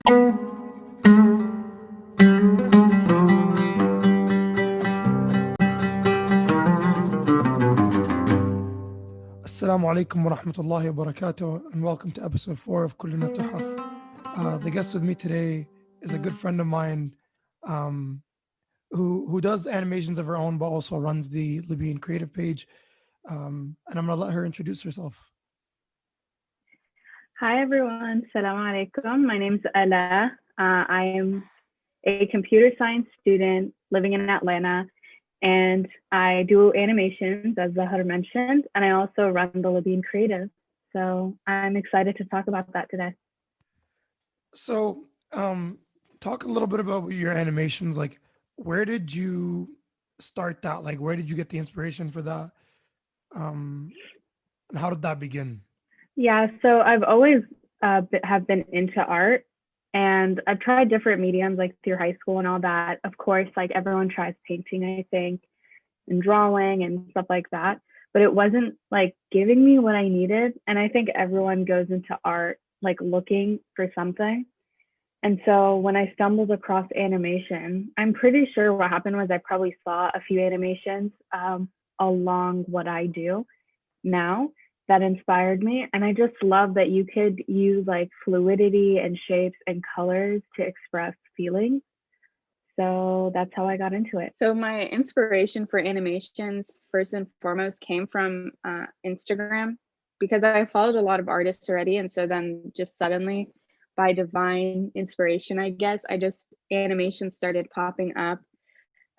Assalamu alaikum wa rahmatullahi wa barakatuh, and welcome to episode 4 of Kullina Tuhaf. The guest with me today is a good friend of mine um, who does animations of her own, but also runs the Libyan Creative page. And I'm going to let her introduce herself. Hi everyone, Salam alaikum. My name's Ala. I am a computer science student living in Atlanta, and I do animations, as Zahar mentioned, and I also run the Libyan Creative. So I'm excited to talk about that today. So, talk a little bit about your animations. Like, where did you start that? Like, where did you get the inspiration for that? And how did that begin? Yeah, so I've always have been into art, and I've tried different mediums like through high school and all that. Of course, like everyone tries painting, I think, and drawing and stuff like that. But it wasn't like giving me what I needed. And I think everyone goes into art like looking for something. And so when I stumbled across animation, I'm pretty sure what happened was I probably saw a few animations along what I do now that inspired me. And I just love that you could use like fluidity and shapes and colors to express feelings. So that's how I got into it. So my inspiration for animations, first and foremost, came from Instagram, because I followed a lot of artists already. And so then just suddenly, by divine inspiration, I guess, animations started popping up.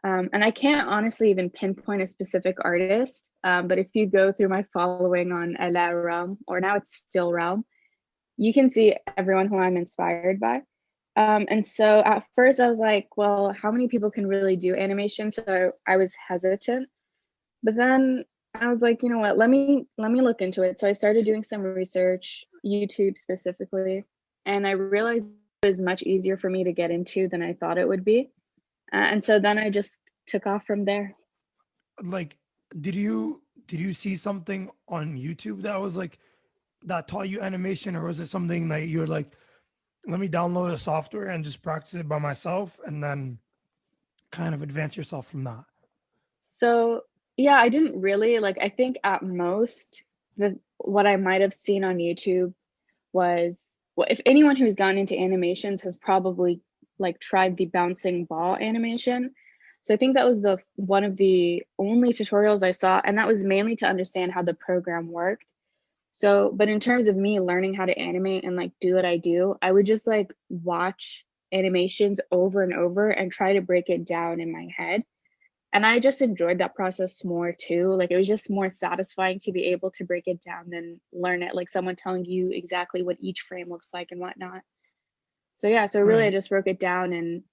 And I can't honestly even pinpoint a specific artist, but if you go through my following on Realm, or now it's Stillrealm, you can see everyone who I'm inspired by. And so at first I was like, well, how many people can really do animation? So I was hesitant, but then I was like, you know what, let me look into it. So I started doing some research, YouTube specifically, and I realized it was much easier for me to get into than I thought it would be. And so then I just took off from there. Like, did you see something on YouTube that was like that taught you animation, or was it something that you're like, let me download a software and just practice it by myself and then kind of advance yourself from that? So yeah, I didn't really like, I think at most what I might have seen on YouTube was, well, if anyone who's gone into animations has probably like tried the bouncing ball animation. So I think that was the one of the only tutorials I saw, and that was mainly to understand how the program worked. So, but in terms of me learning how to animate and like do what I do, I would just like watch animations over and over and try to break it down in my head. And I just enjoyed that process more too. Like it was just more satisfying to be able to break it down than learn it, like someone telling you exactly what each frame looks like and whatnot. So yeah, so really I Right. just broke it down. And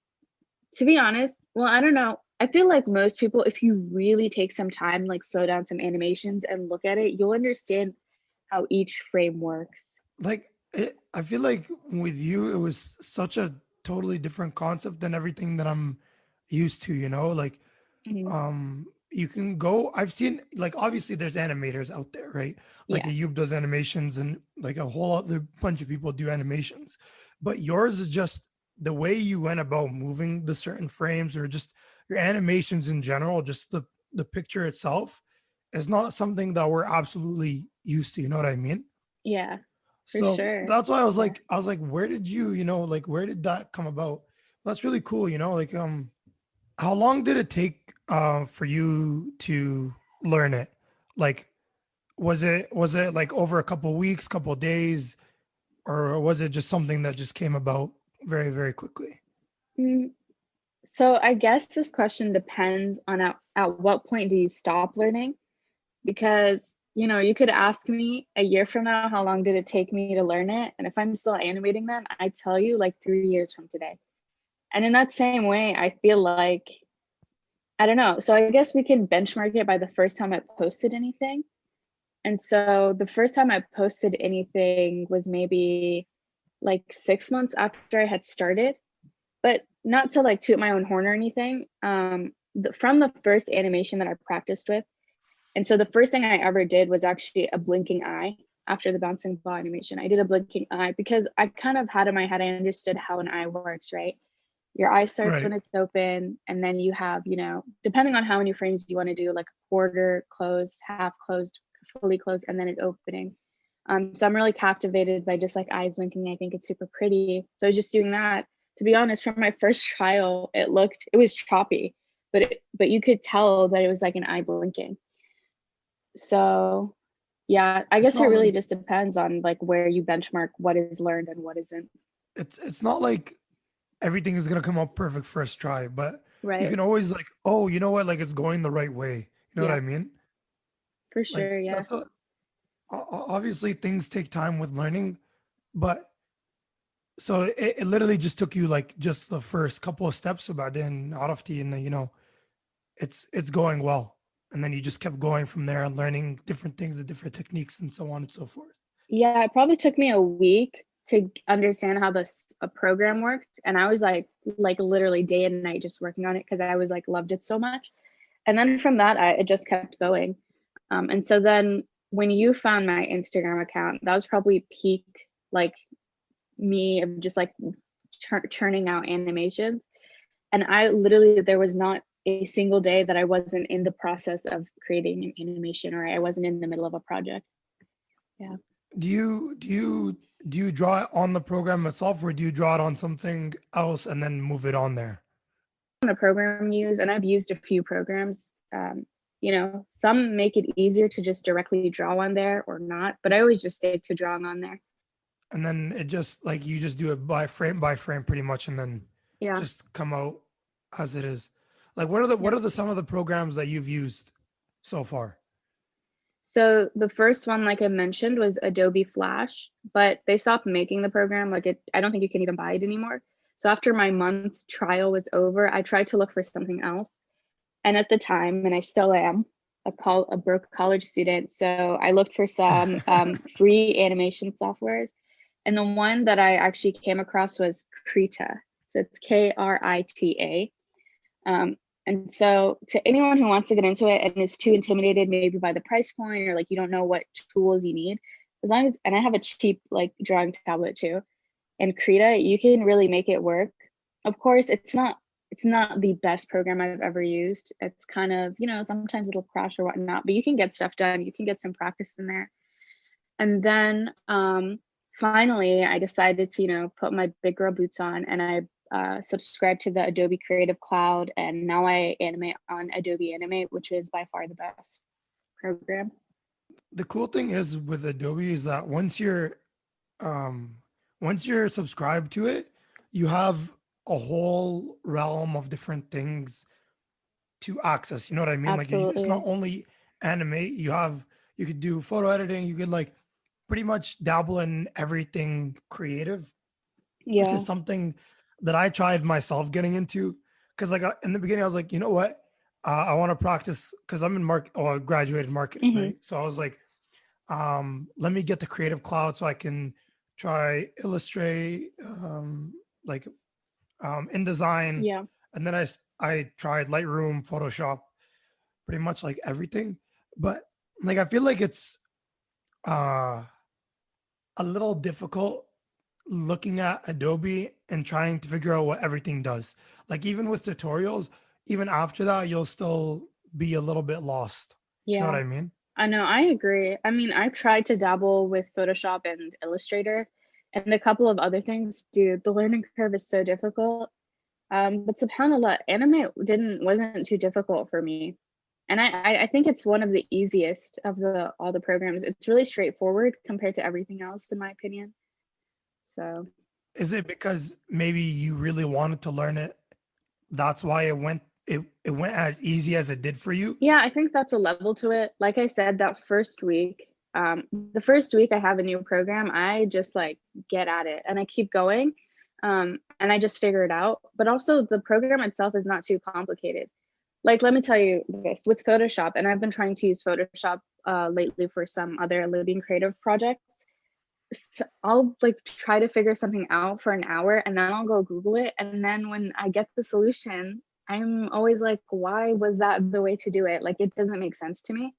to be honest, well, I don't know. I feel like most people, if you really take some time, like slow down some animations and look at it, you'll understand how each frame works. Like, I feel like with you, it was such a totally different concept than everything that I'm used to, Like, Mhm. you can go, I've seen, like, obviously there's animators out there, right? Like Yeah. Ayub does animations and like a whole other bunch of people do animations. But yours is just the way you went about moving the certain frames, or just your animations in general, just the picture itself is not something that we're absolutely used to, you know what I mean? Yeah, for So sure. that's why Yeah. I was like, where did you, like where did that come about? That's really cool, like how long did it take for you to learn it? Like, was it like over a couple weeks, couple days, or was it just something that just came about very, very quickly? Mm, So I guess this question depends on at what point do you stop learning? Because, you could ask me a year from now, how long did it take me to learn it? And if I'm still animating then, I tell you like 3 years from today. And in that same way, I feel like, I don't know. So I guess we can benchmark it by the first time I posted anything. And so the first time I posted anything was maybe like 6 months after I had started, but not to like toot my own horn or anything. From the first animation that I practiced with, and so the first thing I ever did was actually a blinking eye. after the bouncing ball animation. I did a blinking eye because I kind of had in my head, I understood how an eye works, right? Your eye starts when Right. it's open, and then you have, depending on how many frames you want to do, like quarter closed, half closed, fully closed, and then it opening. So I'm really captivated by just like eyes blinking. I think it's super pretty. So I was just doing that. To be honest, from my first trial, it was choppy, but you could tell that it was like an eye blinking. So yeah, I It's guess it not really like just depends on like where you benchmark what is learned and what isn't. it's not like everything is gonna come out perfect first try, but you Right. can always like, oh, you know what, like it's going the right way. You know what Yeah, I mean? for Like sure. Yeah. obviously things take time with learning, but so it literally just took you like just the first couple of steps about then out of the, and you know, it's going well. And then you just kept going from there and learning different things and different techniques and so on and so forth. Yeah, it probably took me a week to understand how a program worked, and I was like literally day and night just working on it because I was like loved it so much. And then from that, it just kept going. And so then when you found my Instagram account, that was probably peak like me of just like churning out animations. And I literally, there was not a single day that I wasn't in the process of creating an animation or I wasn't in the middle of a project. Yeah. Do you draw it on the program itself, or do you draw it on something else and then move it on there? On a program use, and I've used a few programs. Some make it easier to just directly draw on there or not, but I always just stick to drawing on there. And then it just like you just do it by frame pretty much, and then Yeah. just come out as it is. Like what Yeah. are the some of the programs that you've used so far? So the first one, like I mentioned, was Adobe Flash, but they stopped making the program. I don't think you can even buy it anymore. So after my month trial was over, I tried to look for something else. And at the time, and I still am, a broke college student. So I looked for some free animation softwares. And the one that I actually came across was Krita. So it's Krita. And so to anyone who wants to get into it and is too intimidated maybe by the price point or like you don't know what tools you need, and I have a cheap like drawing tablet too, and Krita, you can really make it work. Of course, it's not the best program I've ever used. It's kind of, sometimes it'll crash or whatnot, but you can get stuff done. You can get some practice in there. And then finally, I decided to, put my big girl boots on and I subscribed to the Adobe Creative Cloud. And now I animate on Adobe Animate, which is by far the best program. The cool thing is with Adobe is that um once you're subscribed to it, you have a whole realm of different things to access. You know what I mean? Like it's not Absolutely. only animate, you could do photo editing, you could like pretty much dabble in everything creative, which is Yeah. something that I tried myself getting into. Cause like in the beginning, I was like, you know what? I want to practice because I'm in I graduated marketing, Hmm. right? So I was like, let me get the creative cloud so I can try illustrate, like InDesign, Yeah. and then I tried Lightroom, Photoshop, pretty much like everything. But like I feel like it's uh a little difficult looking at Adobe and trying to figure out what everything does. Like even with tutorials, even after that, you'll still be a little bit lost. You know what Yeah. I mean? I know, I agree. I mean, I've tried to dabble with Photoshop and Illustrator and a couple of other things. Dude, the learning curve is so difficult. But subhanAllah, anime wasn't too difficult for me. And I think it's one of the easiest of the all the programs. It's really straightforward compared to everything else, in my opinion. So Is it because maybe you really wanted to learn it? That's why it went as easy as it did for you? yeah, I think that's a level to it. Like I said, the first week I have a new program, I just like get at it and I keep going. And I just figure it out. But also the program itself is not too complicated. Like, let me tell you this with Photoshop, and I've been trying to use Photoshop lately for some other Libyan Creative projects. I'll like try to figure something out for an hour and then I'll go Google it. And then when I get the solution, I'm always like, why was that the way to do it? Like, it doesn't make sense to me.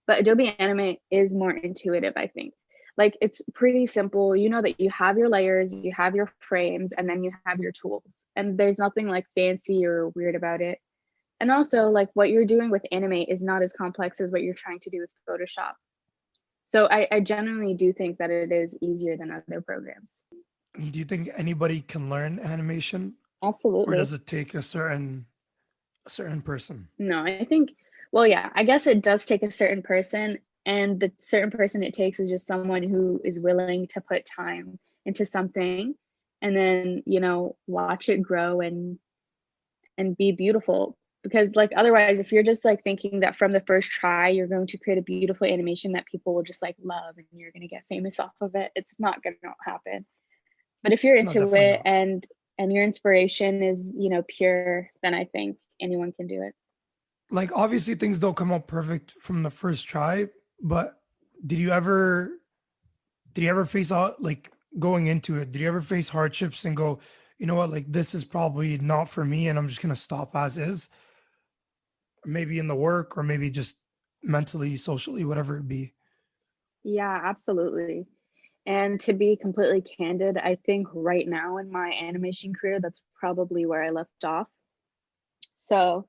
But Adobe Animate is more intuitive, I think. Like it's pretty simple. You know that you have your layers, you have your frames, and then you have your tools. And there's nothing like fancy or weird about it. And also, like what you're doing with Animate is not as complex as what you're trying to do with Photoshop. So I genuinely do think that it is easier than other programs. Do you think anybody can learn animation, or Absolutely. does it take a certain person? No, I think, well, yeah, I guess it does take a certain person, and the certain person it takes is just someone who is willing to put time into something and then, watch it grow and be beautiful. Because like otherwise, if you're just like thinking that from the first try you're going to create a beautiful animation that people will just like love and you're going to get famous off of it, it's not going to happen. But if you're No, into definitely it not. and your inspiration is, pure, then I think anyone can do it. Like obviously things don't come out perfect from the first try, but did you ever did you ever face out like going into it? Did you ever face hardships and go, you know what, like this is probably not for me and I'm just gonna stop as is? Maybe in the work or maybe just mentally, socially, whatever it be. Yeah, absolutely. And to be completely candid, I think right now in my animation career, that's probably where I left off. So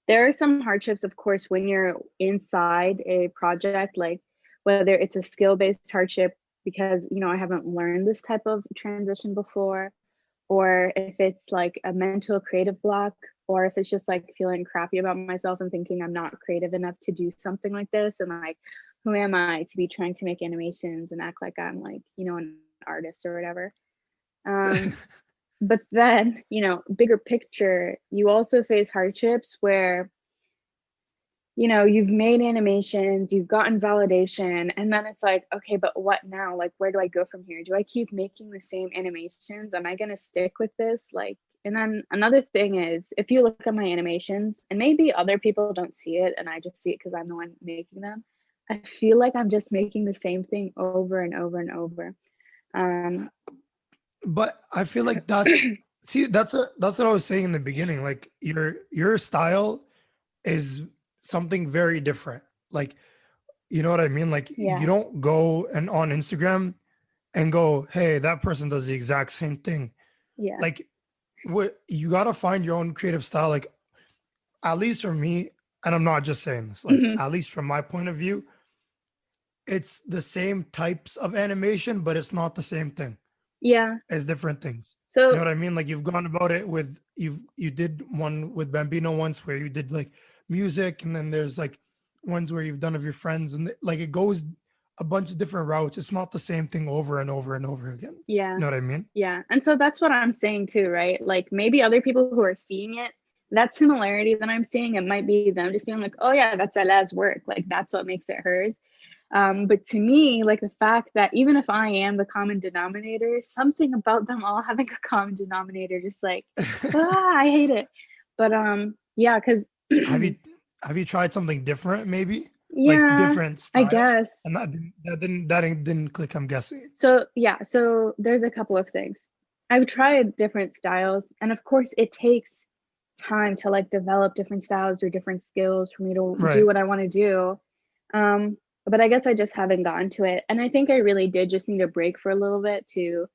there are some hardships, of course, when you're inside a project, like whether it's a skill-based hardship because, I haven't learned this type of transition before, or if it's like a mental creative block, or if it's just like feeling crappy about myself and thinking I'm not creative enough to do something like this. And like, who am I to be trying to make animations and act like I'm like, an artist or whatever. Um, but then, bigger picture, you also face hardships where you've made animations, you've gotten validation, and then it's like, okay, but what now? Like, where do I go from here? Do I keep making the same animations? Am I going to stick with this? Like, and then another thing is, if you look at my animations, and maybe other people don't see it, and I just see it because I'm the one making them, I feel like I'm just making the same thing over and over and over. Um, But I feel like that's see, that's what I was saying in the beginning. Like your style is something very different. Like, you know what I mean? Like you yeah, don't go and on Instagram and go, hey, that person does the exact same thing. yeah, Like what you gotta find your own creative style. Like at least for me, and I'm not just saying this, like mhm, at least from my point of view, it's the same types of animation, but it's not the same thing. yeah. It's different things. You So know what I mean? Like you've gone about it with you did one with Bambino once where you did like music, and then there's like ones where you've done of your friends, and like it goes a bunch of different routes. It's not the same thing over and over and over again. yeah. You know what I mean? Yeah. And so that's what I'm saying too, right? Like maybe other people who are seeing it, that similarity that I'm seeing, it might be them just being like, oh yeah, that's Ella's work. Like that's what makes it hers. But to me, like the fact that even if I am the common denominator, something about them all having a common denominator, just like, I hate it. But yeah, because have you have you tried something different, maybe like yeah, different I style, guess. and that didn't click? I'm guessing. So yeah, so there's a couple of things. I've tried different styles, and of course it takes time to like develop different styles or different skills for me to do Right. what I want to do. But I guess I just haven't gotten to it. And I think I really did just need a break for a little bit to,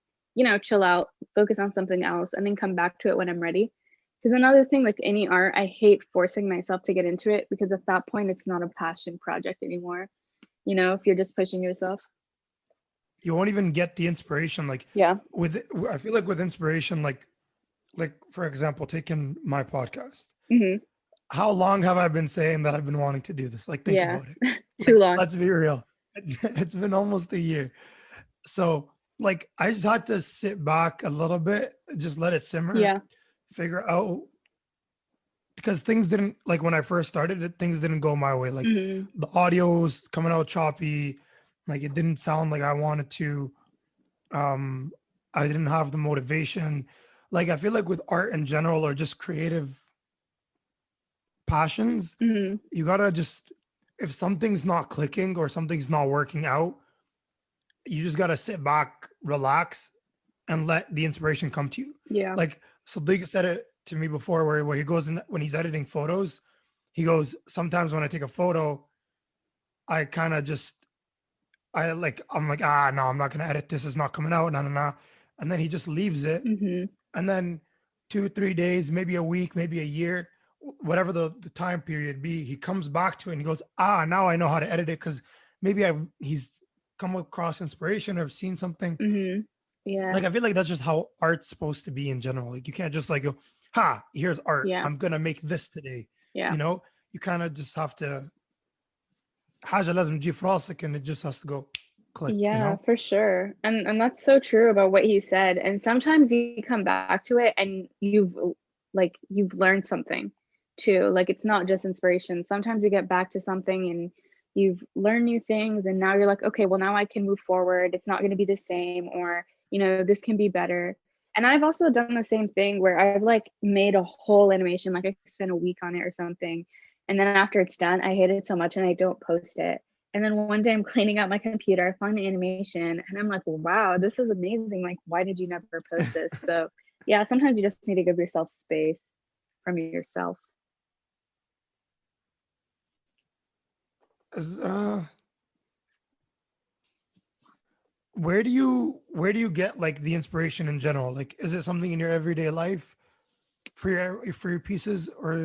chill out, focus on something else, and then come back to it when I'm ready. Because another thing with any art, I hate forcing myself to get into it because at that point it's not a passion project anymore. If you're just pushing yourself. You won't even get the inspiration. Like Yeah. with I feel like with inspiration, like for example, taking my podcast. Hmm. How long have I been saying that I've been wanting to do this? Like, think Yeah. about it. Too Like, long. let's be real. It's been almost a year. So, like, I just had to sit back a little bit, just let it simmer, Yeah. figure out because things didn't like when I first started it, things didn't go my way. Like Hmm. the audio was coming out choppy, like it didn't sound like I wanted to. Um, I didn't have the motivation. Like I feel like with art in general or just creative passions, Hmm. you gotta just if something's not clicking or something's not working out, you just gotta sit back, relax, and let the inspiration come to you. Yeah. Like Sadiq said it to me before, where he goes in when he's editing photos, he goes, sometimes when I take a photo, I kind of just I'm like, ah, no, I'm not gonna edit this. It's not coming out. No, no, no. And then he just leaves it. Mm-hmm. And then 2, 3 days, maybe a week, maybe a year, whatever the time period be, he comes back to it and he goes, ah, now I know how to edit it because maybe he's come across inspiration or I've seen something. Mm-hmm. Yeah. Like I feel like that's just how art's supposed to be in general. Like you can't just like go, ha, here's art. Yeah. I'm gonna make this today. Yeah. You know, you kind of just have to حاجة لازم تجي في راسك and it just has to go click, you Yeah, know? for sure. And that's so true about what he said. And sometimes you come back to it and you've learned something too. Like it's not just inspiration. Sometimes you get back to something and you've learned new things and now you're like, okay, well now I can move forward. It's not going to be the same, or this can be better. And I've also done the same thing where I've like made a whole animation, like I spent a week on it or something. And then after it's done, I hate it so much and I don't post it. And then one day I'm cleaning out my computer, I find the animation and I'm like, wow, this is amazing. Like, why did you never post this? So yeah, sometimes you just need to give yourself space from yourself. As, where do you get like the inspiration in general? Like, is it something in your everyday life for your pieces, or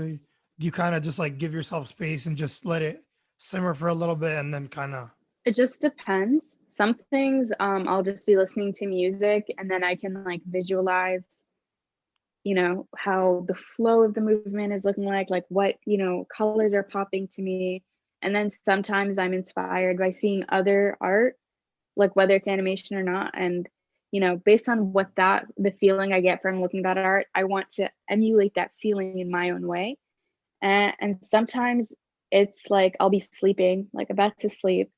do you kind of just like give yourself space and just let it simmer for a little bit and then kind of It just depends. Some things I'll just be listening to music and then I can like visualize, how the flow of the movement is looking like what, colors are popping to me. And then sometimes I'm inspired by seeing other art, like whether it's animation or not. And, based on the feeling I get from looking at art, I want to emulate that feeling in my own way. And sometimes it's like I'll be sleeping, like about to sleep.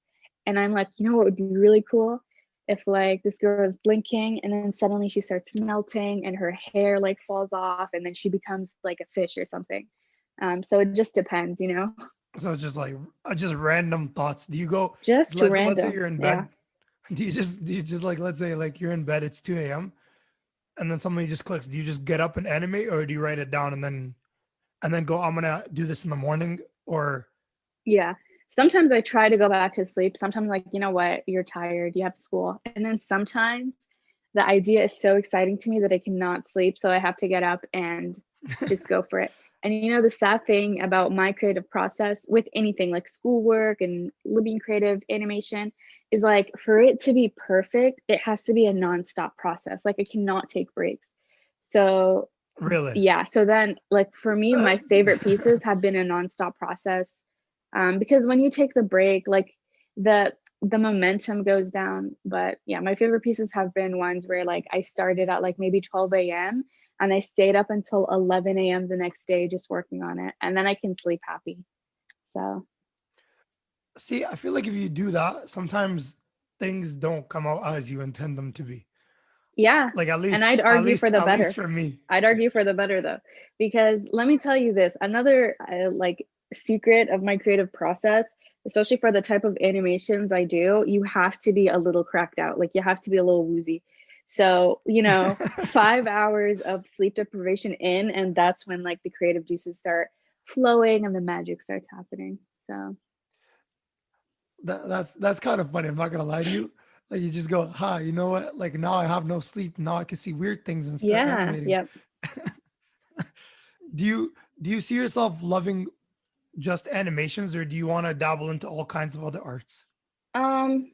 And I'm like, what would be really cool if like this girl is blinking and then suddenly she starts melting and her hair like falls off and then she becomes like a fish or something. So it just depends. so just like just random thoughts? Do you go Just like, let's say random. you're in Yeah. bed, do you just like, let's say like you're in bed, it's 2 a.m. and then something just clicks? Do you just get up and animate, or do you write it down and then go, I'm gonna do this in the morning? Or Yeah. Sometimes I try to go back to sleep. Sometimes like, you know what, you're tired, you have school. And then sometimes the idea is so exciting to me that I cannot sleep. So I have to get up and just go for it. And the sad thing about my creative process with anything like schoolwork and Libyan Creative animation is like for it to be perfect, it has to be a nonstop process. Like I cannot take breaks. So really? yeah, so then like for me, my favorite pieces have been a nonstop process, because when you take the break, like the momentum goes down. But yeah, my favorite pieces have been ones where like I started at like maybe 12 a.m. and I stayed up until 11 a.m. the next day just working on it, and then I can sleep happy. So See, I feel like if you do that, sometimes things don't come out as you intend them to be. yeah, Like at and least, I'd at argue least, for the at least better. for me. I'd argue for the better though, because let me tell you this, another like secret of my creative process, especially for the type of animations I do, you have to be a little cracked out. Like you have to be a little woozy. So, 5 hours of sleep deprivation in, and that's when like the creative juices start flowing and the magic starts happening. So, That's kind of funny. I'm not gonna lie to you. Like you just go, ha, you know what? Like now I have no sleep. Now I can see weird things and start yeah, animating. yep. Do you see yourself loving just animations, or do you want to dabble into all kinds of other arts? Um,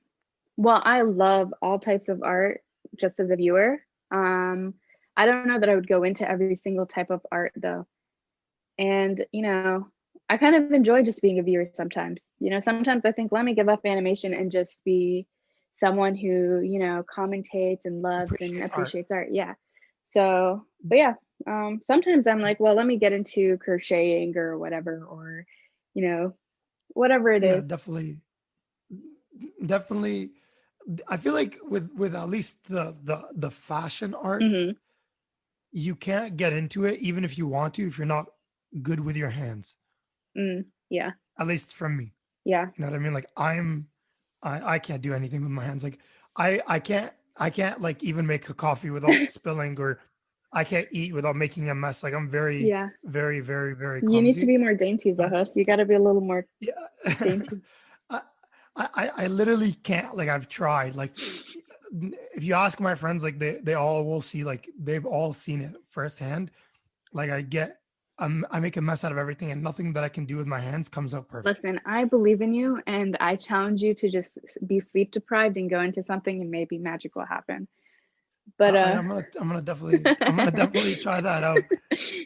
well, I love all types of art just as a viewer. Um, I don't know that I would go into every single type of art though. And, I kind of enjoy just being a viewer sometimes. Sometimes I think, let me give up animation and just be someone who, commentates and loves and Appreciates art. appreciates art. Yeah. So, but yeah, sometimes I'm like, well, let me get into crocheting or whatever, or, you know, whatever it Yeah, is. definitely. I feel like with at least the fashion Hmm. arts, you can't get into it even if you want to if you're not good with your hands. Yeah. At least from me. Yeah. You know what I mean? Like I can't do anything with my hands. Like I can't like even make a coffee without spilling, or I can't eat without making a mess. Like I'm very, Yeah. very, very, very You need to clumsy. be more dainty, Um, Zaha. You got to be a little more yeah. dainty. I, I literally can't, like, I've tried, like, if you ask my friends, like they all will see, like they've all seen it firsthand. Like I make a mess out of everything, and nothing that I can do with my hands comes out perfect. Listen, I believe in you, and I challenge you to just be sleep deprived and go into something, and maybe magic will happen. But I'm gonna definitely try that out.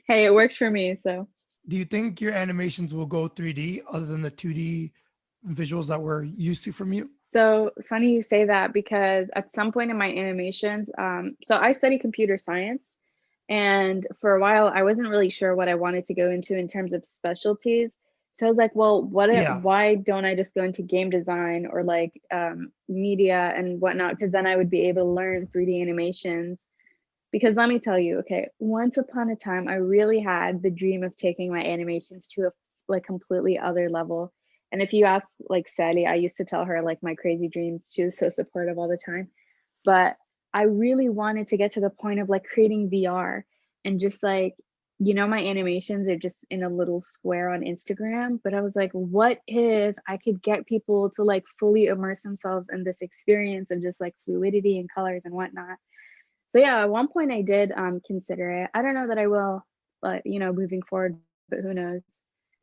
hey, it worked for me, so. Do you think your animations will go 3D other than the 2D visuals that we're used to from you? So funny you say that, because at some point in my animations, so I study computer science, and for a while I wasn't really sure what I wanted to go into in terms of specialties. So I was like, well, Yeah, why don't I just go into game design or like media and whatnot? Because then I would be able to learn 3D animations. Because let me tell you, okay, once upon a time, I really had the dream of taking my animations to a like completely other level. And if you ask like Sally, I used to tell her like my crazy dreams. She was so supportive all the time. But I really wanted to get to the point of like creating VR and just like, my animations are just in a little square on Instagram. But I was like, what if I could get people to like fully immerse themselves in this experience of just like fluidity and colors and whatnot? So yeah, at one point I did consider it. I don't know that I will, but moving forward, but who knows?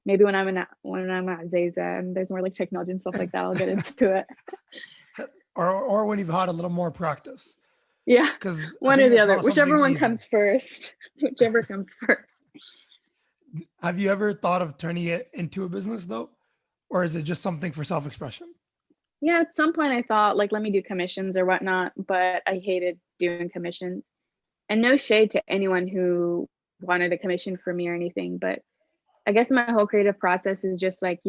Maybe when I'm at Zayza and there's more like technology and stuff like that, I'll get into it. or when you've had a little more practice, Yeah, because I one or think the it's other, not something whichever one easy. comes first, whichever comes first. Have you ever thought of turning it into a business though, or is it just something for self-expression? Yeah, at some point I thought like let me do commissions or whatnot, but I hated doing commissions. And no shade to anyone who wanted a commission for me or anything, but I guess my whole creative process is just like,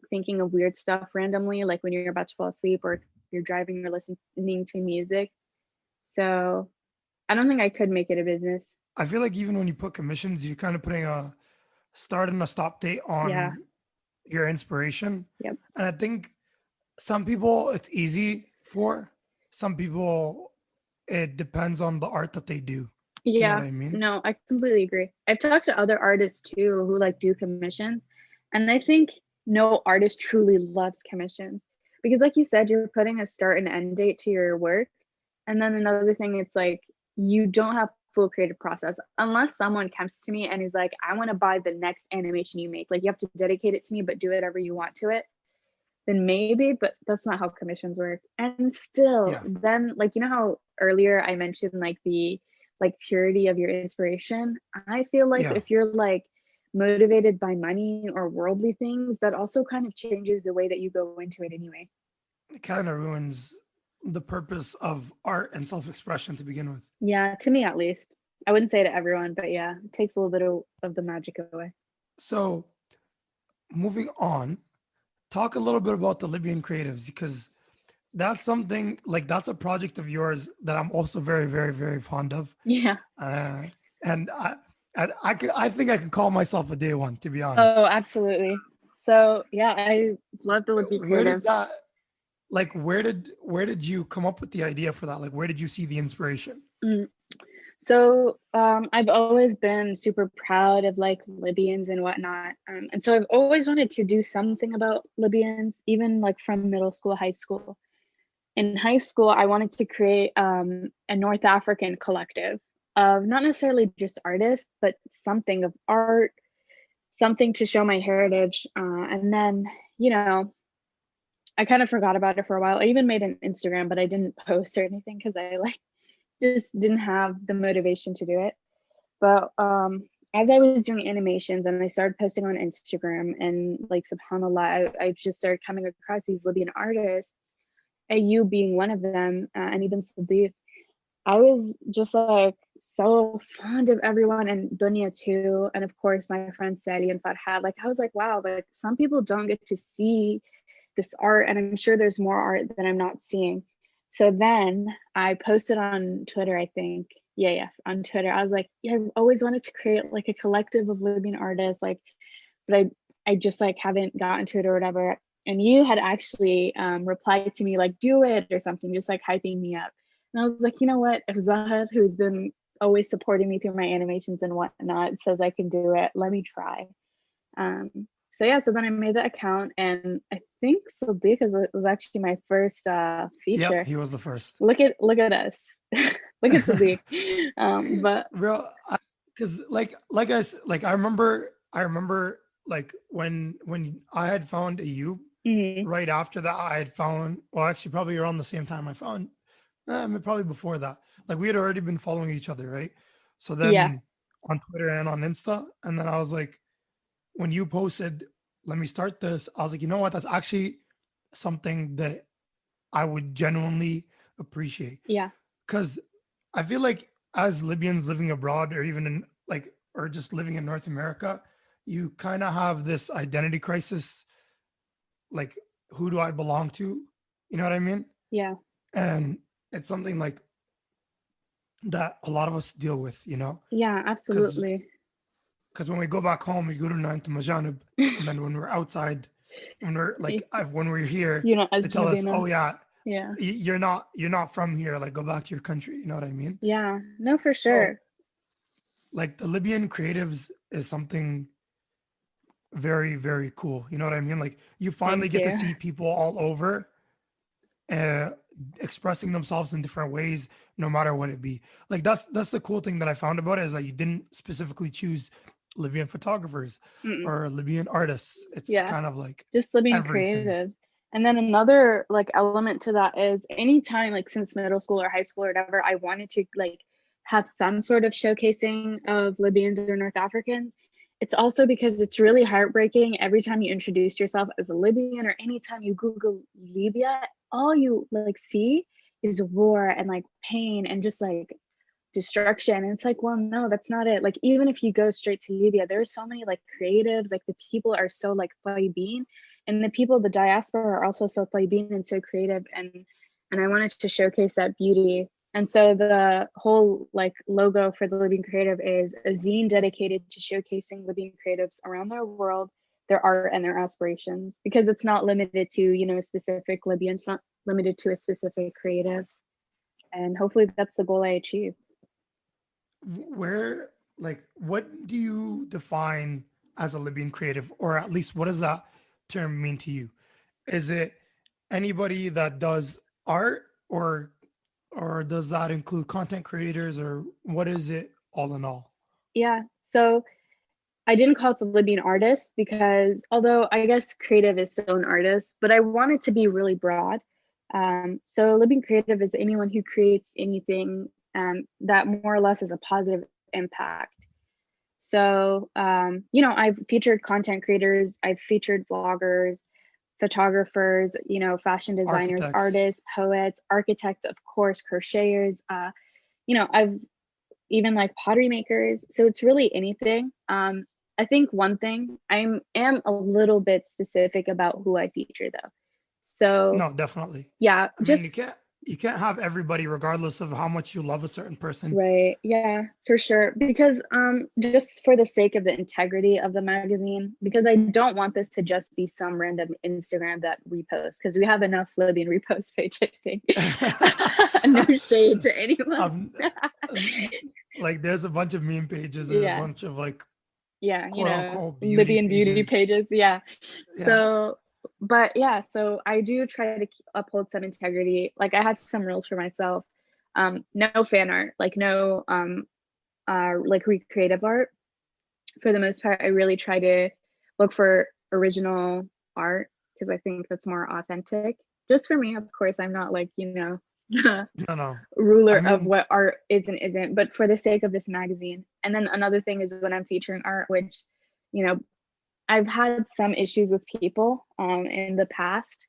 thinking of weird stuff randomly, like when you're about to fall asleep or if you're driving or listening to music. So I don't think I could make it a business. I feel like even when you put commissions, you're kind of putting a start and a stop date Yeah. on your inspiration. Yep. And I think some people it's easy for, some people it depends on the art that they do. You know what Yeah. I mean? No, I completely agree. I've talked to other artists too who like do commissions. And I think no artist truly loves commissions because, like you said, you're putting a start and end date to your work. And then another thing, it's like you don't have full creative process unless someone comes to me and is like, I want to buy the next animation you make. Like you have to dedicate it to me, but do whatever you want to it. Then maybe, but that's not how commissions work. And still, Yeah. then like how earlier I mentioned like the like purity of your inspiration. I feel like Yeah. if you're like motivated by money or worldly things, that also kind of changes the way that you go into it anyway. It kind of ruins the purpose of art and self-expression to begin with. Yeah, to me at least. I wouldn't say to everyone, but yeah, it takes a little bit of the magic away. So moving on, talk a little bit about the Libyan creatives because that's something like that's a project of yours that I'm also very, very, very fond of. Yeah. Uh, and I think I can call myself a day one, to be honest. Oh, absolutely. So yeah, I love the Libyan Where Creative. did that like where did you come up with the idea for that? Like where did you see the inspiration? Mm. So I've always been super proud of like Libyans and whatnot. And so I've always wanted to do something about Libyans, even like from middle school, high school. In high school, I wanted to create a North African collective of not necessarily just artists, but something of art, something to show my heritage. And then, you know, I kind of forgot about it for a while. I even made an Instagram, but I didn't post or anything because I like just didn't have the motivation to do it. But as I was doing animations and I started posting on Instagram and like subhanallah, I just started coming across these Libyan artists, you being one of them, and even Sadiq. I was just like so fond of everyone and Dunya too. And of course my friends Sadi and Farhad. Like I was like, wow, like some people don't get to see this art, and I'm sure there's more art that I'm not seeing. So then I posted on Twitter, I think. Yeah, on Twitter. I was like, yeah, I've always wanted to create like a collective of Libyan artists, like, but I just like haven't gotten to it or whatever. And you had actually replied to me like, do it or something, just like hyping me up. And I was like, you know what? If Zahad, who's been always supporting me through my animations and whatnot, says I can do it, let me try. Um, So yeah, so then I made the account, and I think Sadiq was actually my first Yep, feature. he was the first. Look at us. Look at Sadiq. But Bro, because like I remember like when I had found a you mhm, right after that I had found, well, actually probably around the same time I found, I mean, probably before that, like we had already been following each other, right? So yeah, then on Twitter and on Insta, and then I was like, when you posted, let me start this, I was like, you know what, that's actually something that I would genuinely appreciate. yeah, Because I feel like as Libyans living abroad, or even in like, or just living in North America, you kind of have this identity crisis. Like, who do I belong to? You know what I mean? yeah, And it's something like that a lot of us deal with, yeah, because absolutely. when we go back home, we go to Nine to Majanib, and then when we're outside, when we're like, when we're here, You know, they tell us, Ajnabina. "Oh yeah, Yeah, you're not from here. Like, go back to your country." You know what I mean? yeah, no, for So sure. like the Libyan creatives is something very, very cool. You know what I mean? Like you finally Thank get to you. see people all over uh expressing themselves in different ways, no matter what it be. Like that's the cool thing that I found about it, is that you didn't specifically choose Libyan photographers Mm-mm. or Libyan artists. It's Yeah, kind of like just Libyan everything. Creative. And then another like element to that is anytime, like since middle school or high school or whatever, I wanted to like have some sort of showcasing of Libyans or North Africans. It's also because it's really heartbreaking every time you introduce yourself as a Libyan, or anytime you Google Libya, all you like see is war and like pain and just like destruction. And it's like, well, no, that's not it. Like, even if you go straight to Libya, there's so many like creatives, like the people are so like taibin, and the people, the diaspora are also so taibin and so creative. And I wanted to showcase that beauty. And so the whole like logo for the Libyan Creative is a zine dedicated to showcasing Libyan creatives around the world, their art and their aspirations, because it's not limited to, a specific Libyan, it's not limited to a specific creative. And hopefully that's the goal I achieve. Where, like, what do you define as a Libyan creative, or at least what does that term mean to you? Is it anybody that does art, or does that include content creators, or what is it all in all? Yeah. So I didn't call it the Libyan artist because although I guess creative is still an artist, but I want it to be really broad. So Libyan creative is anyone who creates anything that more or less has a positive impact. So, I've featured content creators, I've featured vloggers, photographers, fashion designers, Architects. artists, poets, architects, of course, crocheters. I've even like pottery makers. So it's really anything. I think one thing I am a little bit specific about who I feature though. So No, definitely. yeah, I mean, you just can't you can't have everybody, regardless of how much you love a certain person. right. Yeah, for sure. Because just for the sake of the integrity of the magazine, because I don't want this to just be some random Instagram that reposts, because we have enough Libyan repost page, I think. No shade to anyone. um, like there's a bunch of meme pages, there's a Yeah. bunch of like Yeah, quote unquote beauty Libyan beauty pages. pages. Yeah. Yeah. So, but yeah, so I do try to uphold some integrity. Like I have some rules for myself. No fan art, like no like recreative art. For the most part, I really try to look for original art because I think that's more authentic. Just for me, of course, I'm not like, No, no. ruler I of mean, what art is and isn't, but for the sake of this magazine. And then another thing is when I'm featuring art, which, you know, I've had some issues with people in the past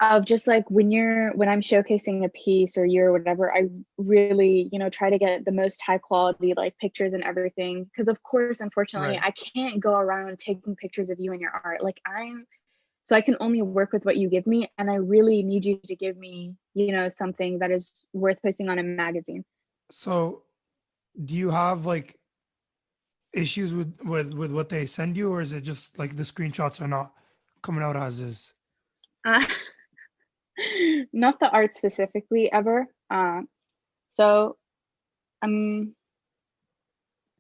of just like when I'm showcasing a piece or year or whatever, I really, try to get the most high quality like pictures and everything. Because of course, unfortunately, right. I can't go around taking pictures of you and your art. Like so I can only work with what you give me, and I really need you to give me, something that is worth posting on a magazine. So, do you have like issues with what they send you, or is it just like the screenshots are not coming out as is? Uh, Not the art specifically ever. So um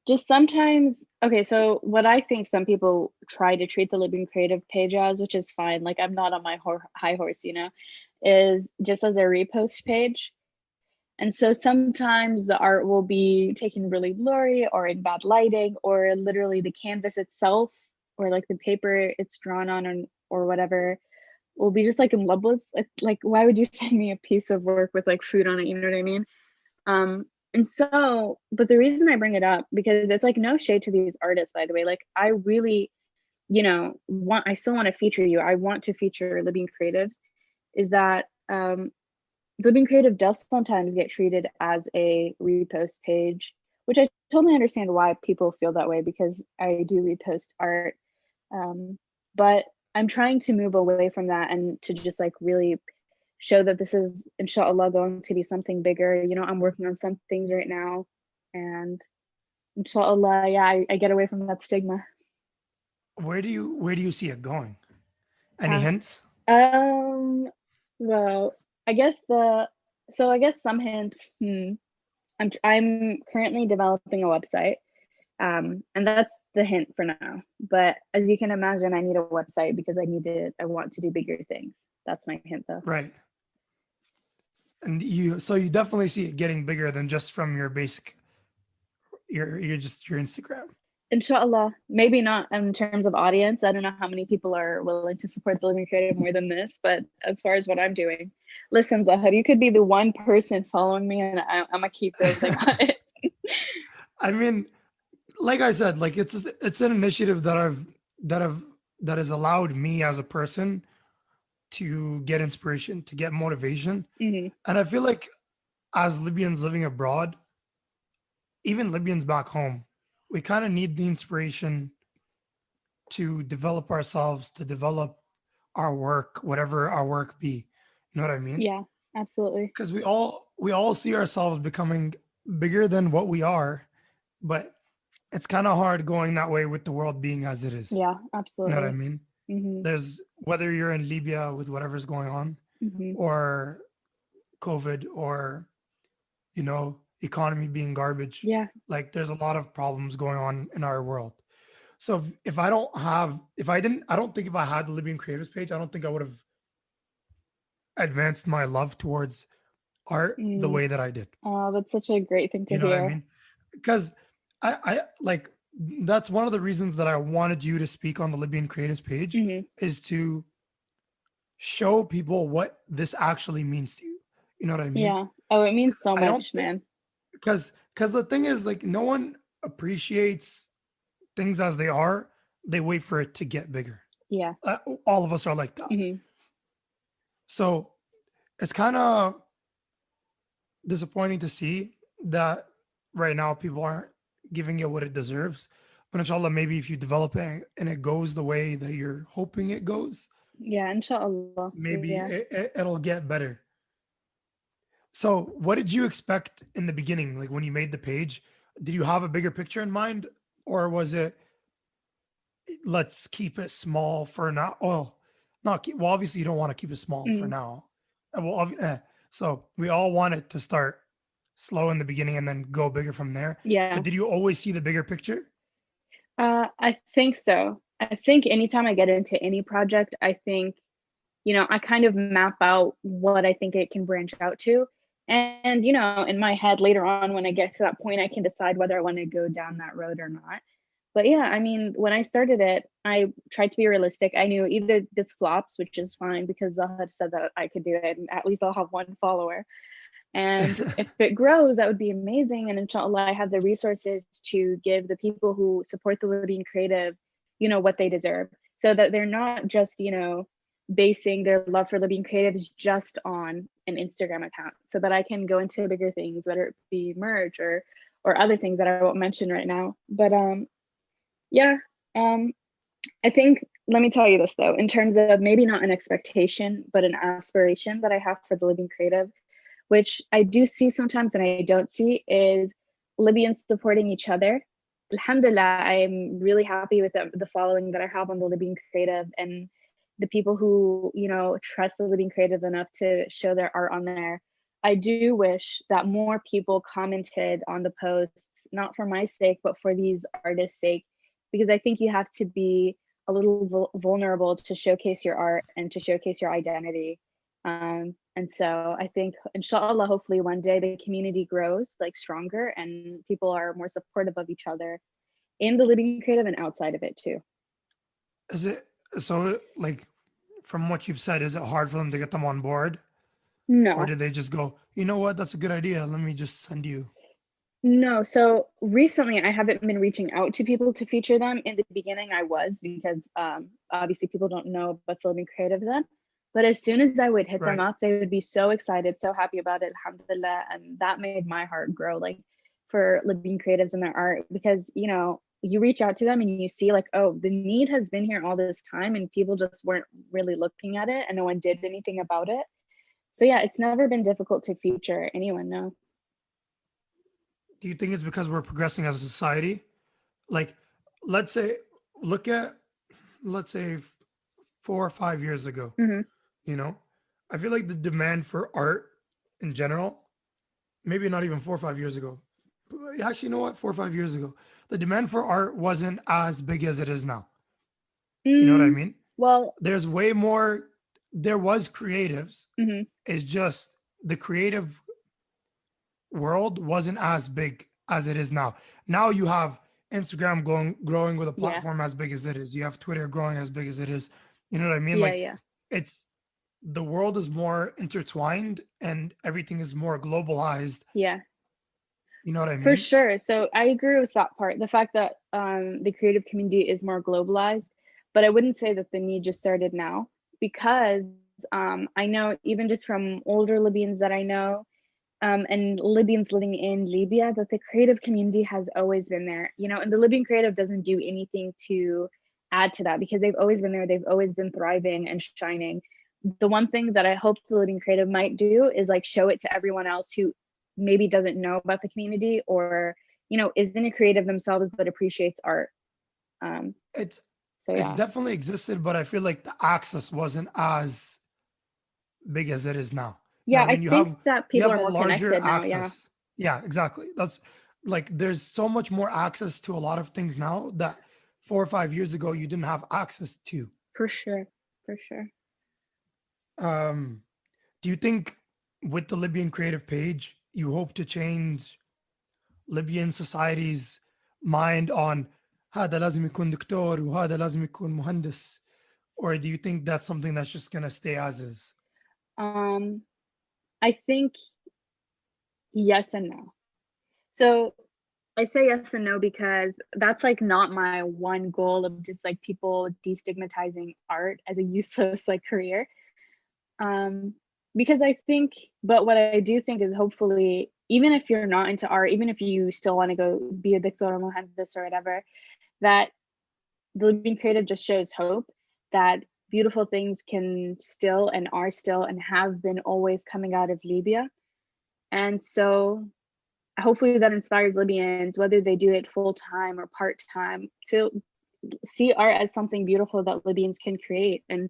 just sometimes Okay, so what I think some people try to treat the Libyan Creative page as, which is fine, like I'm not on my high horse, is just as a repost page. And so sometimes the art will be taken really blurry or in bad lighting, or literally the canvas itself, or like the paper it's drawn on, or whatever, will be just like in love with it. Like, why would you send me a piece of work with like food on it? You know what I mean? And so, but the reason I bring it up, because it's like no shade to these artists, by the way. Like, I really, I still want to feature you. I want to feature Libyan Creatives, is that Libyan Creative does sometimes get treated as a repost page, which I totally understand why people feel that way, because I do repost art. But I'm trying to move away from that and to just like really show that this is inshallah going to be something bigger. I'm working on some things right now, and inshallah, yeah, I get away from that stigma. Where do you see it going? Any Uh, hints? um, well, I guess I guess some hints. I'm currently developing a website, and that's the hint for now. But as you can imagine, I need a website because I want to do bigger things. That's my hint, though. Right. And you definitely see it getting bigger than just from your basic your Instagram. Inshallah, maybe not in terms of audience. I don't know how many people are willing to support the Living Creative more than this, but as far as what I'm doing, listen, Zahad, you could be the one person following me, and I'm gonna keep building on it. I mean, like I said, like it's an initiative that I've that has allowed me as a person to get inspiration, to get motivation. Hmm. And I feel like as Libyans living abroad, even Libyans back home, we kind of need the inspiration to develop ourselves, to develop our work, whatever our work be. You know what I mean? Yeah, absolutely. Because we all see ourselves becoming bigger than what we are, but it's kind of hard going that way with the world being as it is. Yeah, You know what I absolutely. mean? Hmm. There's whether you're in Libya with whatever's going on, Hmm. or COVID, or economy being garbage. Yeah. Like there's a lot of problems going on in our world. So if I don't have, if I didn't, I don't think if I had the Libyan Creatives page, I don't think I would have advanced my love towards art the Mm. way that I did. Oh, that's such a great thing to You know what I hear. mean? Because I like that's one of the reasons that I wanted you to speak on the Libyan Creatives page, Hmm. is to show people what this actually means to you. You know what I mean? Yeah. Oh, it means so I don't much, think man. because the thing is, like, no one appreciates things as they are. They wait for it to get bigger. Yeah. All of us are like that. Hmm. So it's kind of disappointing to see that right now people aren't giving it what it deserves. But inshallah, maybe if you develop it and it goes the way that you're hoping it goes, Yeah, inshallah. maybe Yeah. it'll get better. So, what did you expect in the beginning? Like when you made the page, did you have a bigger picture in mind, or was it let's keep it small for now? Well, not keep, well. Obviously, you don't want to keep it small for Mm. now. So we all want it to start slow in the beginning and then go bigger from there. Yeah. But did you always see the bigger picture? I think so. I think anytime I get into any project, I think, I kind of map out what I think it can branch out to. And, in my head later on, when I get to that point, I can decide whether I want to go down that road or not. But yeah, I mean, when I started it, I tried to be realistic. I knew either this flops, which is fine because Zahad said that I could do it, and at least I'll have one follower. And if it grows, that would be amazing. And inshallah, I have the resources to give the people who support the Libyan Creative, what they deserve. So that they're not just, basing their love for Libyan Creatives just on an Instagram account. So that I can go into bigger things, whether it be merch or other things that I won't mention right now. But yeah, um, I think, let me tell you this though, in terms of maybe not an expectation, but an aspiration that I have for the Libyan Creative, which I do see sometimes and I don't see, is Libyans supporting each other. Alhamdulillah, I'm really happy with the following that I have on the Libyan Creative, and the people who, trust the Libyan Creative enough to show their art on there. I do wish that more people commented on the posts, not for my sake, but for these artists' sake, because I think you have to be a little vulnerable to showcase your art and to showcase your identity. And so I think, inshallah, hopefully one day the community grows like stronger and people are more supportive of each other in the Libyan Creative and outside of it too. Is it so like from what you've said, is it hard for them to get them on board? Or No, did they just go, you know what, that's a good idea. Let me just send you. no. So recently I haven't been reaching out to people to feature them. In the beginning I was, because obviously people don't know about the Libyan Creative then. But as soon as I would hit them Right. up, they would be so excited, so happy about it, alhamdulillah. And that made my heart grow, like for Libyan creatives and their art, because you reach out to them and you see like, oh, the need has been here all this time and people just weren't really looking at it and no one did anything about it. So yeah, it's never been difficult to feature anyone, no. Do you think it's because we're progressing as a society? Like, let's say, look at, let's say 4 or 5 years ago, Hmm. you know, I feel like the demand for art in general, maybe not even 4 or 5 years ago. Actually, you know what? 4 or 5 years ago, the demand for art wasn't as big as it is now. You know what I Mm, mean? well, There's way more, there was creatives. mhm, It's just the creative world wasn't as big as it is now. Now you have Instagram growing with a yeah, platform as big as it is. You have Twitter growing as big as it is. You know what I mean? yeah, Like yeah, it's the world is more intertwined and everything is more globalized. yeah, You know what I for mean? sure. So I agree with that part, the fact that the creative community is more globalized, but I wouldn't say that the need just started now, because I know even just from older Libyans that I know, and Libyans living in Libya, that the creative community has always been there, and the Libyan Creative doesn't do anything to add to that, because they've always been there. They've always been thriving and shining. The one thing that I hope the Libyan Creative might do is like show it to everyone else who maybe doesn't know about the community, or, isn't a creative themselves, but appreciates art. Um, It's so it's yeah. definitely existed, but I feel like the access wasn't as big as it is now. You know Yeah, what I I mean? You think have that you people have are a more larger connected now. Yeah, access. Yeah, exactly. That's like there's so much more access to a lot of things now that 4 or 5 years ago you didn't have access to. for sure. For sure. Um, do you think with the Libyan Creative page, you hope to change Libyan society's mind on هذا لازم يكون دكتور وهذا لازم يكون مهندس, or do you think that's something that's just gonna stay as is? Um, I think yes and no. So I say yes and no because that's like not my one goal of just like people destigmatizing art as a useless like career. Um, because I think, but what I do think is hopefully, even if you're not into art, even if you still want to go be a doctor or muhandis or whatever, that the Living Creative just shows hope that beautiful things can still and are still and have been always coming out of Libya. And so hopefully that inspires Libyans, whether they do it full time or part time, to see art as something beautiful that Libyans can create. And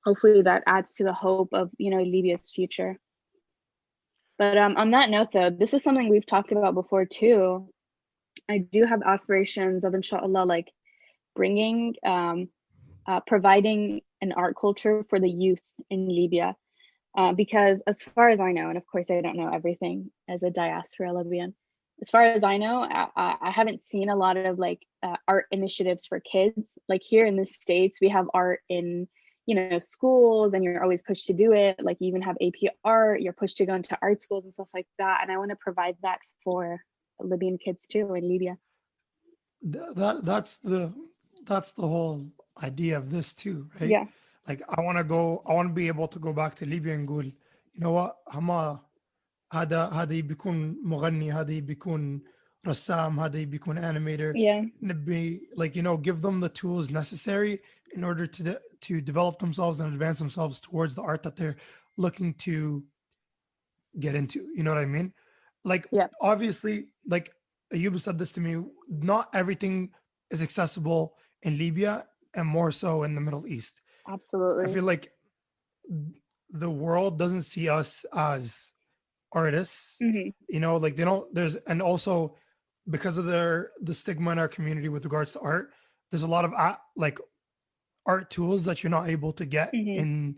hopefully that adds to the hope of, Libya's future. But on that note, though, this is something we've talked about before too. I do have aspirations of, inshallah, like bringing, providing an art culture for the youth in Libya. Because as far as I know, and of course I don't know everything as a diaspora Libyan, as far as I know, I haven't seen a lot of like art initiatives for kids. Like here in the States, we have art in, schools, and you're always pushed to do it. Like you even have AP art, you're pushed to go into art schools and stuff like that. And I want to provide that for Libyan kids too in Libya. That's the whole idea of this too, right? Yeah, Like I want to be able to go back to Libya and go, you know what, هما هذا بيكون مغني, هذا بيكون رسام, هذا بيكون animator. yeah, نبي, like, give them the tools necessary in order to develop themselves and advance themselves towards the art that they're looking to get into. You know what I mean? Like, yeah, obviously, like Ayub said this to me, not everything is accessible in Libya and more so in the Middle East. I absolutely. feel like the world doesn't see us as artists, Hmm. like they don't, there's, and also because of the stigma in our community with regards to art, there's a lot of like art tools that you're not able to get Hmm. in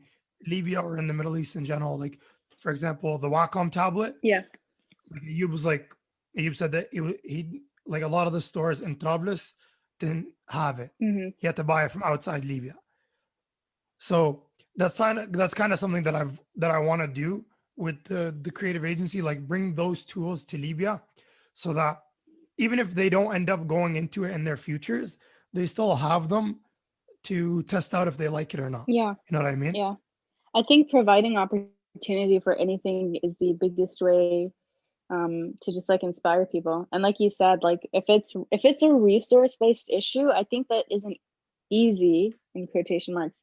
Libya or in the Middle East in general. Like, for example, the Wacom tablet. Yeah. Like Ayub was like, Ayub said that he like a lot of the stores in Trablus didn't have it. Hmm. He had to buy it from outside Libya. So that's kind of something that I want to do with the creative agency, like bring those tools to Libya, so that even if they don't end up going into it in their futures, they still have them to test out if they like it or not. Yeah, You know what I mean? yeah. I think providing opportunity for anything is the biggest way to just like inspire people. And like you said, like if it's a resource based issue, I think that isn't easy in quotation marks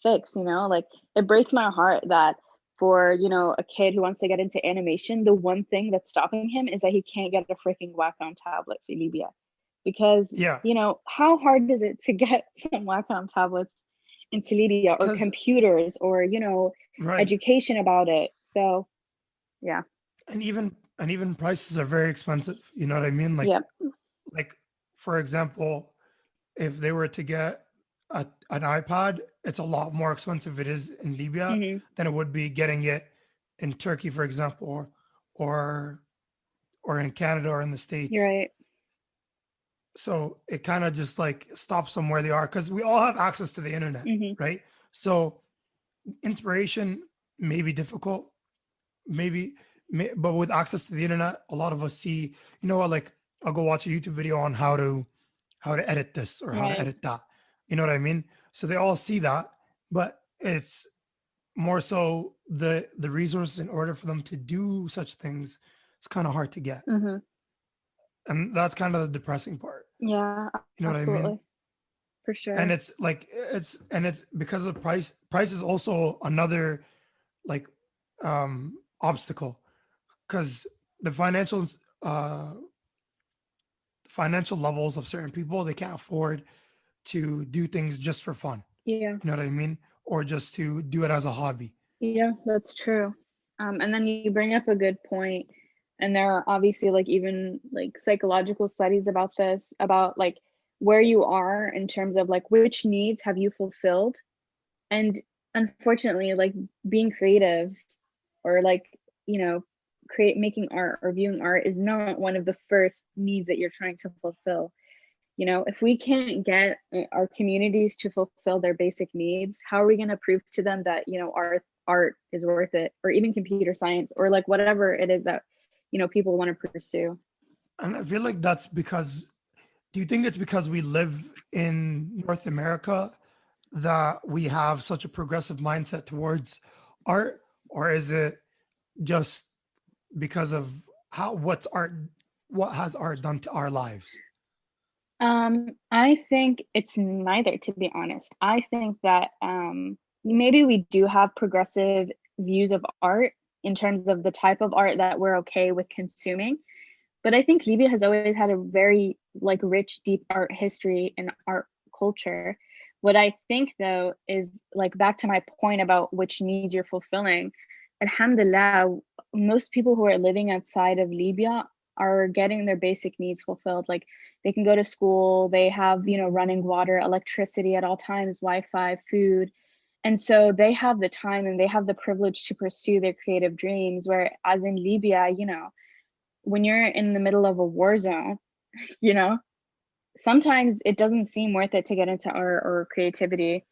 fix. You know, like it breaks my heart that for a kid who wants to get into animation, the one thing that's stopping him is that he can't get a freaking Wacom tablet for Libya, because Yeah, how hard is it to get some Wacom tablets into Libya, or because computers, or right, education about it. So yeah. and even prices are very expensive. You know what I mean? Yeah. Like for example, if they were to get an iPad, it's a lot more expensive it is in Libya Hmm. than it would be getting it in Turkey, for example, or or in Canada or in the You're States. right. So it kind of just like stops them where they are because we all have access to the internet, Hmm. right? So inspiration may be difficult, maybe, but with access to the internet, a lot of us see, you know what, like I'll go watch a YouTube video on how to edit this or how to Right. edit that. You know what I mean? So they all see that, but it's more so the resources in order for them to do such things. It's kind of hard to get, Hmm. and that's kind of the depressing part. Yeah, You know what I mean? absolutely. For And sure. it's because of price. Price is also another like obstacle because the uh financial levels of certain people, they can't afford to do things just for fun. Yeah. You know what I mean? Or just to do it as a hobby. Yeah, that's true. And then you bring up a good point, and there are obviously like even like psychological studies about this, about like where you are in terms of like which needs have you fulfilled. And unfortunately, like being creative, or like, you know, create making art or viewing art is not one of the first needs that you're trying to fulfill. If we can't get our communities to fulfill their basic needs, how are we going to prove to them that art is worth it, or even computer science, or like whatever it is that people want to pursue? And I feel like that's because, do you think it's because we live in North America that we have such a progressive mindset towards art? Or is it just because of what has art done to our lives? I think it's neither, to be honest. I think that maybe we do have progressive views of art in terms of the type of art that we're okay with consuming. But I think Libya has always had a very like rich, deep art history and art culture. What I think though is, like, back to my point about which needs you're fulfilling. Alhamdulillah, most people who are living outside of Libya are getting their basic needs fulfilled. Like they can go to school, they have, running water, electricity at all times, Wi-Fi, food. And so they have the time and they have the privilege to pursue their creative dreams. Whereas in Libya, when you're in the middle of a war zone, you know, sometimes it doesn't seem worth it to get into art or creativity.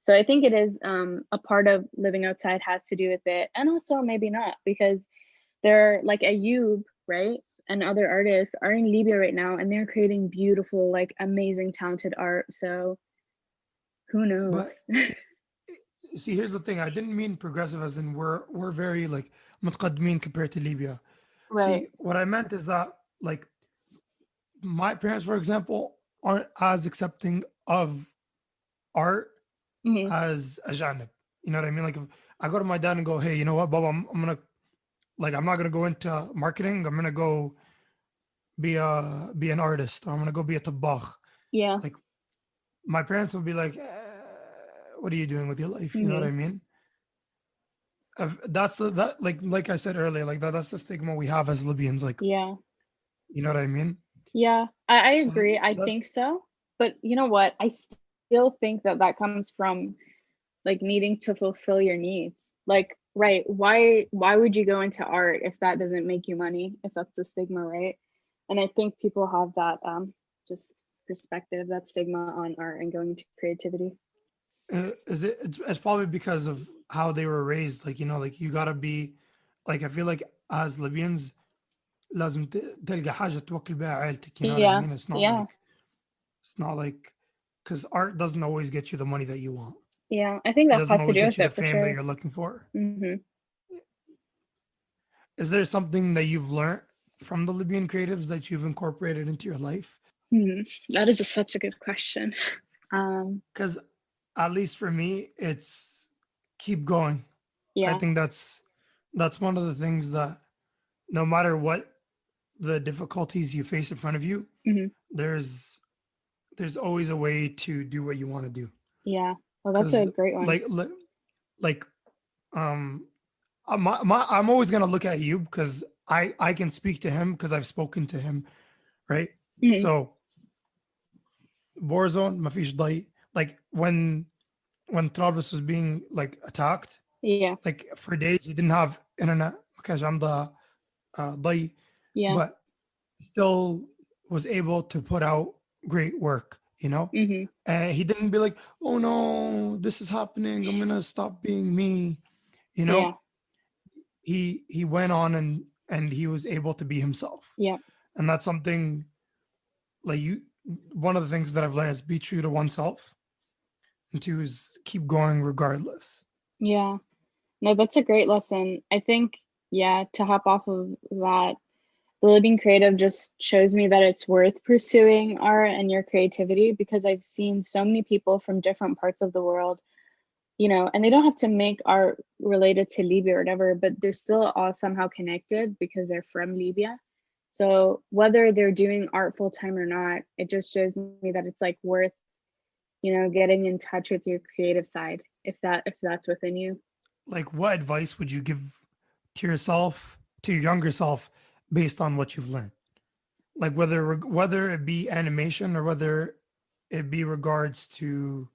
So I think it is a part of living outside has to do with it. And also maybe not, because they're like Ayub, right? And other artists are in Libya right now, and they're creating beautiful, like amazing, talented art. So who knows? But see, here's the thing. I didn't mean progressive as in we're very like متقدمين compared to Libya. Right. See, what I meant is that like my parents, for example, aren't as accepting of art Hmm. as a janib. You know what I mean? Like if I go to my dad and go, hey, you know what, Bob, I'm gonna like I'm not gonna go into marketing. I'm gonna go be an artist, or I'm gonna go be a tabakh. Yeah. Like my parents would be like, what are you doing with your life? You know what Hmm. I mean? That's that like I said earlier, like that's the stigma we have as Libyans. Like, Yeah. you know what I mean? Yeah. I So agree. I that think so. But you know what? I still think that that comes from like needing to fulfill your needs. Like, right, why would you go into art if that doesn't make you money, if that's the stigma, right? And I think people have that just perspective, that stigma on art and going into creativity. It's probably because of how they were raised. Like, like you gotta be, like, I feel like as Libyans, لازم تلقى حاجة توكل بها عيلتك. You know what I Yeah, mean? yeah, It's not like, because art doesn't always get you the money that you want. yeah. I think It that doesn't has to always do get with you the it for fame that sure. you're looking for. Hmm. Is there something that you've learned from the Libyan creatives that you've incorporated into your life? That is such a good question. Because at least for me, it's keep going. I Yeah. think that's one of the things that no matter what the difficulties you face in front of you, Hmm. there's there's always a way to do what you want to do. Yeah. Well, that's a Because great one. like um I'm always gonna look at you because I can speak to him because I've spoken to him, right? Hmm. So Warzone, mafish ضي. Like when Travis was being like attacked, Yeah. like for days he didn't have internet ما كانش عنده ضي, Yeah. but still was able to put out great work, Hmm. and he didn't be like, oh no, this is happening, I'm gonna stop being me, you Yeah. know he went on and he was able to be himself. Yeah. And that's something, like, you one of the things that I've learned is be true to oneself, and two is keep going regardless. Yeah. No, that's a great lesson. I think, yeah, to hop off of that, the Living Creative just shows me that it's worth pursuing art and your creativity because I've seen so many people from different parts of the world, and they don't have to make art related to Libya or whatever, but they're still all somehow connected because they're from Libya. So whether they're doing art full time or not, it just shows me that it's like worth, getting in touch with your creative side if that's within you. Like, what advice would you give to your younger self, based on what you've learned? Like, whether it be animation or whether it be regards to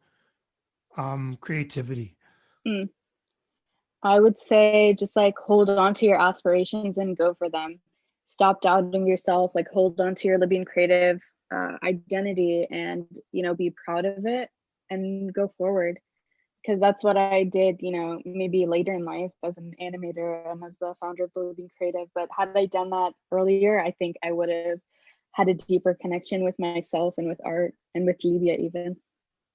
creativity. Mm. I would say just like hold on to your aspirations and go for them. Stop doubting yourself, like hold on to your Libyan creative identity and, be proud of it and go forward. Because that's what I did, maybe later in life as an animator and as the founder of the Libyan Creative. But had I done that earlier, I think I would have had a deeper connection with myself and with art and with Libya even.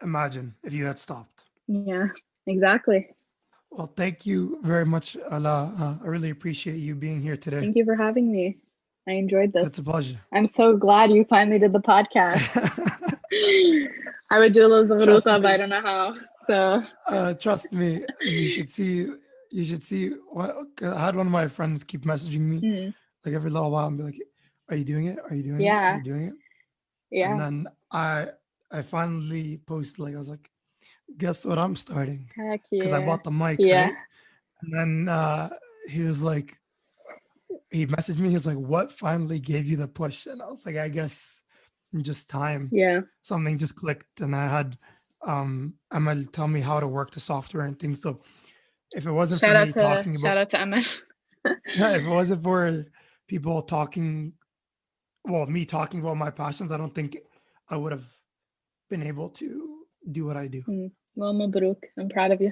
Imagine if you had stopped. Yeah, exactly. Well, thank you very much, Ala. I really appreciate you being here today. Thank you for having me. I enjoyed this. It's a pleasure. I'm so glad you finally did the podcast. I would do a little Trust Zavruta, but I me. don't know how. So Trust me. You should see. You should see. I had one of my friends keep messaging me like every little while and be like, "Are you doing it? Are you doing it? Are yeah, you doing it?" And yeah. then I finally posted, like, I was like, "Guess what? I'm starting," Heck because I yeah. bought the mic, Yeah. right? And then he was like, he messaged me. He was like, "What finally gave you the push?" And I was like, "I guess just time. Yeah. Something just clicked, and I had Emma tell me how to work the software and things. So if it wasn't for me talking about, Shout out to Emma. if it wasn't for people talking, well, me talking about my passions, I don't think I would have been able to do what I do. Well, Mabruk. I'm proud of you.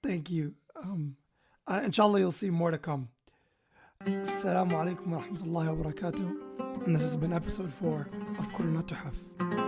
Thank you. Inshallah, you'll see more to come. Assalamu alaikum wa rahmatullahi wa barakatuh. And this has been episode 4 of Kurna Tuhaf.